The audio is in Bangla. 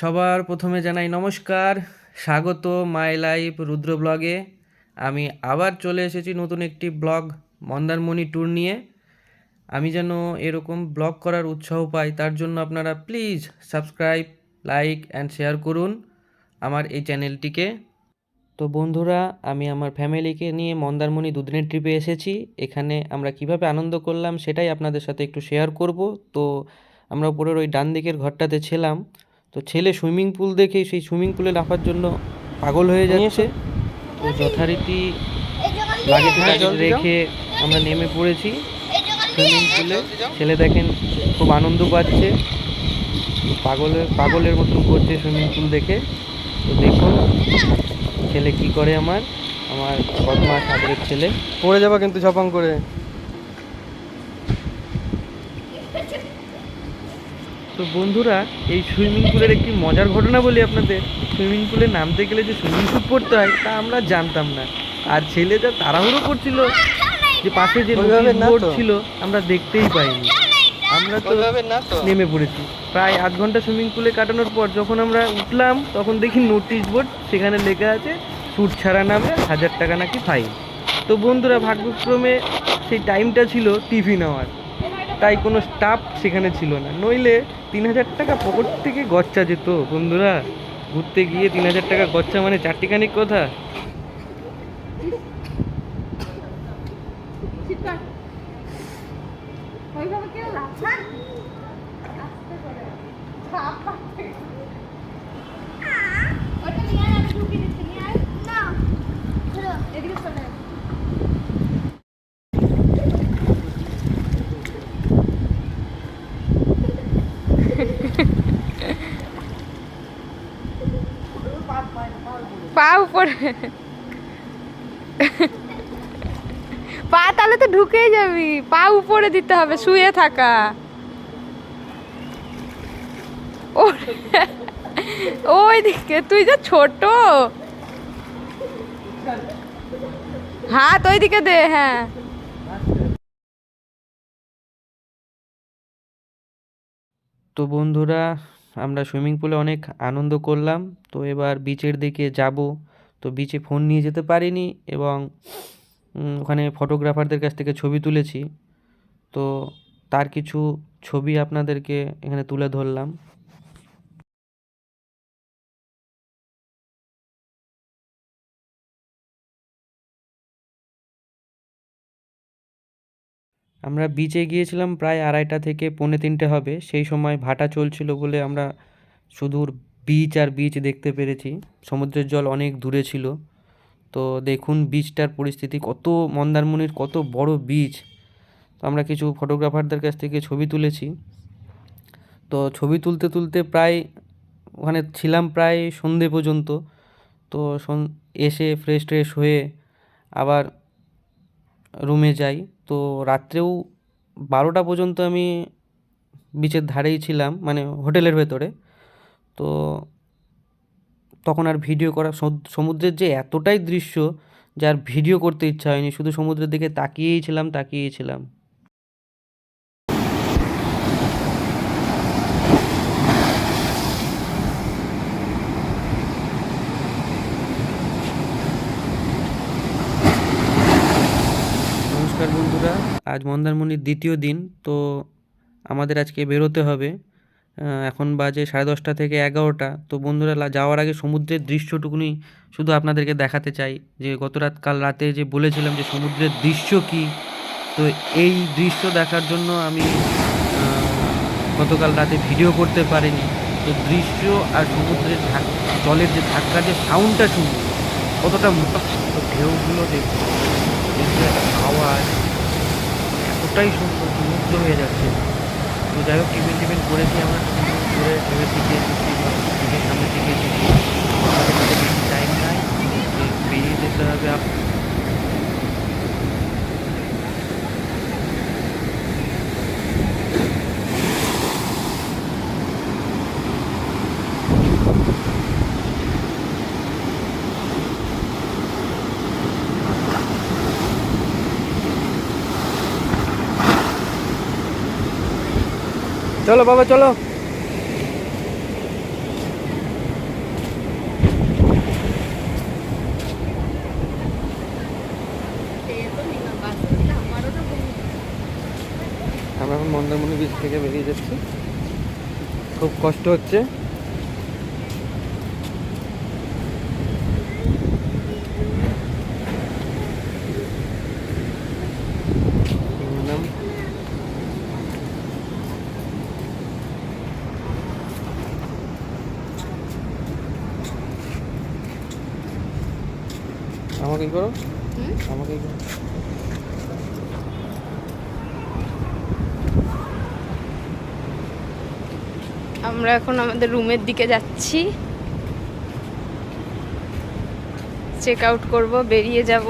সবার প্রথমে জানাই নমস্কার, স্বাগত মাই লাইফ রুদ্র ব্লগে। আমি আবার চলে এসেছি নতুন একটি ব্লগ মন্দারমণি ট্যুর নিয়ে। আমি যেন এরকম ব্লগ করার উৎসাহ পাই, তার জন্য আপনারা please subscribe, like and share করুন আমার এই চ্যানেলটিকে। তো বন্ধুরা, আমি আমার ফ্যামিলিকে নিয়ে মন্দারমণি দুদিনের ট্রিপে এসেছি। এখানে আমরা কিভাবে আনন্দ করলাম সেটাই আপনাদের সাথে একটু শেয়ার করব। তো আমরা উপরের ওই ডান দিকের ঘরটাতে ছিলাম। তো ছেলে সুইমিং পুল দেখে সেই সুইমিং পুলে লাফার জন্য পাগল হয়ে যাচ্ছে। তো যথারীতি লাগেজ রেখে আমরা নেমে পড়েছি সুইমিং পুলে। ছেলে দেখেন খুব আনন্দ পাচ্ছে, পাগলের মতন করছে সুইমিং পুল দেখে। তো দেখুন ছেলে কি করে, আমার বদমাস আদরের ছেলে। পড়ে যাবা কিন্তু ঝপাং করে। তো বন্ধুরা, এই সুইমিং পুলের একটি মজার ঘটনা বলি আপনাদের। সুইমিং পুলে নামতে গেলে যে সুইমিং স্যুট পরতে হয় তা আমরা জানতাম না। আর ছেলে যা তাড়াহুড়ো করছিল যে পাশে যে বোর্ড ছিল আমরা দেখতেই পাইনি। আমরা তো নেমে পড়েছি। প্রায় আধ ঘন্টা সুইমিং পুলে কাটানোর পর যখন আমরা উঠলাম তখন দেখি নোটিশ বোর্ড, সেখানে লেখা আছে স্যুট ছাড়া নামে 1000 টাকা নাকি ফাইন। তো বন্ধুরা, ভাগ্যক্রমে সেই টাইমটা ছিল টিফিন আওয়ার, তাই কোনো স্টাফ সেখানে ছিল না, নইলে 3000 টাকা পকেট থেকে গচ্চা যেত। বন্ধুরা, ঘুরতে গিয়ে 3000 টাকা গচ্চা মানে চারটিখানিক কথা। পা উপরে, পা তাহলে তো ঢুকেই যাবি। পা উপরে দিতে হবে, শুয়ে থাকা। ওই দিকে তুই যা ছোট, হাত ওই দিকে দে। হ্যাঁ, তো বন্ধুরা, আমরা সুইমিং পুলে অনেক আনন্দ করলাম। তো এবার বিচের দিকে যাব। তো বিচে ফোন নিয়ে যেতে পারিনি এবং ওখানে ফটোগ্রাফারদের কাছ থেকে ছবি তুলেছি। তো তার কিছু ছবি আপনাদেরকে এখানে তুলে ধরলাম। আমরা বিচে গিয়েছিলাম প্রায় 2:30 থেকে 2:45 হবে। সেই সময় ভাটা চলছিল বলে আমরা শুধু বিচ আর বিচ দেখতে পেরেছি, সমুদ্রের জল অনেক দূরে ছিল। তো দেখুন বিচটার পরিস্থিতি, কত মন্দারমণির কত বড় বিচ। তো আমরা কিছু ফটোগ্রাফারদের কাছ থেকে ছবি তুলেছি। তো ছবি তুলতে তুলতে প্রায় ওখানে ছিলাম প্রায় সন্ধে পর্যন্ত। তো এসে ফ্রেশ ট্রেশ হয়ে আবার রুমে যাই। তো রাত্রেও 12টা পর্যন্ত আমি বিচের ধারেই ছিলাম, মানে হোটেলের ভেতরে। তো তখন আর ভিডিও করা, সমুদ্রের যে এতটাই দৃশ্য যার ভিডিও করতে ইচ্ছা হয়নি, শুধু সমুদ্রের দিকে তাকিয়েই ছিলাম। নমস্কার বন্ধুরা, আজ মন্দারমণির দ্বিতীয় দিন। তো আমাদের আজকে বেরোতে হবে। এখন বাজে 10:30 থেকে 11টা। তো বন্ধুরা, যাওয়ার আগে সমুদ্রের দৃশ্যটুকুনি শুধু আপনাদেরকে দেখাতে চাই। যে কাল রাতে যে বলেছিলাম যে সমুদ্রের দৃশ্য কি, তো এই দৃশ্য দেখার জন্য আমি গতকাল রাতে ভিডিও করতে পারিনি। তো দৃশ্য আর সমুদ্রের জলের যে ধাক্কার যে সাউন্ডটা শুনবো, কতটা মোটা ঢেউগুলো দেখবো, আওয়াজ এতটাই সুন্দর, মুগ্ধ হয়ে যাচ্ছে। তো যাই হোক, টিফিন করেছি আমরা, করে ভেবেছি যে বিচের সামনের দিকে এসেছি। আমাদের কাছে বেশি টাইম নাই, বেরিয়ে যেতে হবে। চলো বাবা চলো। মন্দারমণি বিচ থেকে বেরিয়ে যাচ্ছি। খুব কষ্ট হচ্ছে। নাম আমাকেই করো, আমাকেই করো। আমরা এখন আমাদের রুমের দিকে যাচ্ছি, চেক আউট করবো, বেরিয়ে যাব।